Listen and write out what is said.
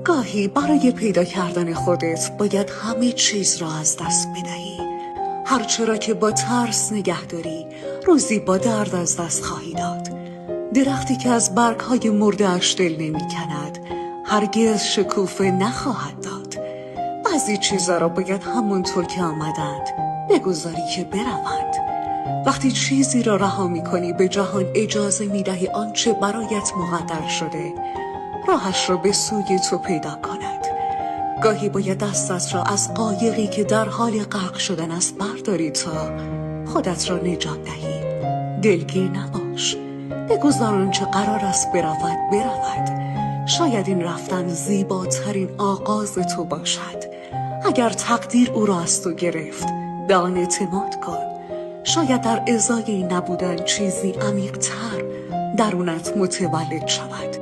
گاهی برای پیدا کردن خودت باید همه چیز را از دست بدهی. هرچه را که با ترس نگه داری روزی با درد از دست خواهی داد. درختی که از برگ‌های مرده‌اش دل نمی‌کند هرگز شکوفه نخواهد داد. بعضی چیزا را باید همونطور که آمدند بگذاری که بروند. وقتی چیزی را رها می‌کنی به جهان اجازه می‌دهی آنچه برایت مقدر شده راهش را به سوی تو پیدا کند. گاهی باید دستت را از قایقی که در حال غرق شدن است برداری تا خودت را نجات دهی. دلگیر نباش، بگذار آنچه قرار است برود. شاید این رفتن زیباترین آغاز تو باشد. اگر تقدیر او را از تو گرفت به آن اعتماد کن. شاید در ازای این نبودن چیزی عمیق‌تر درونت متولد شود.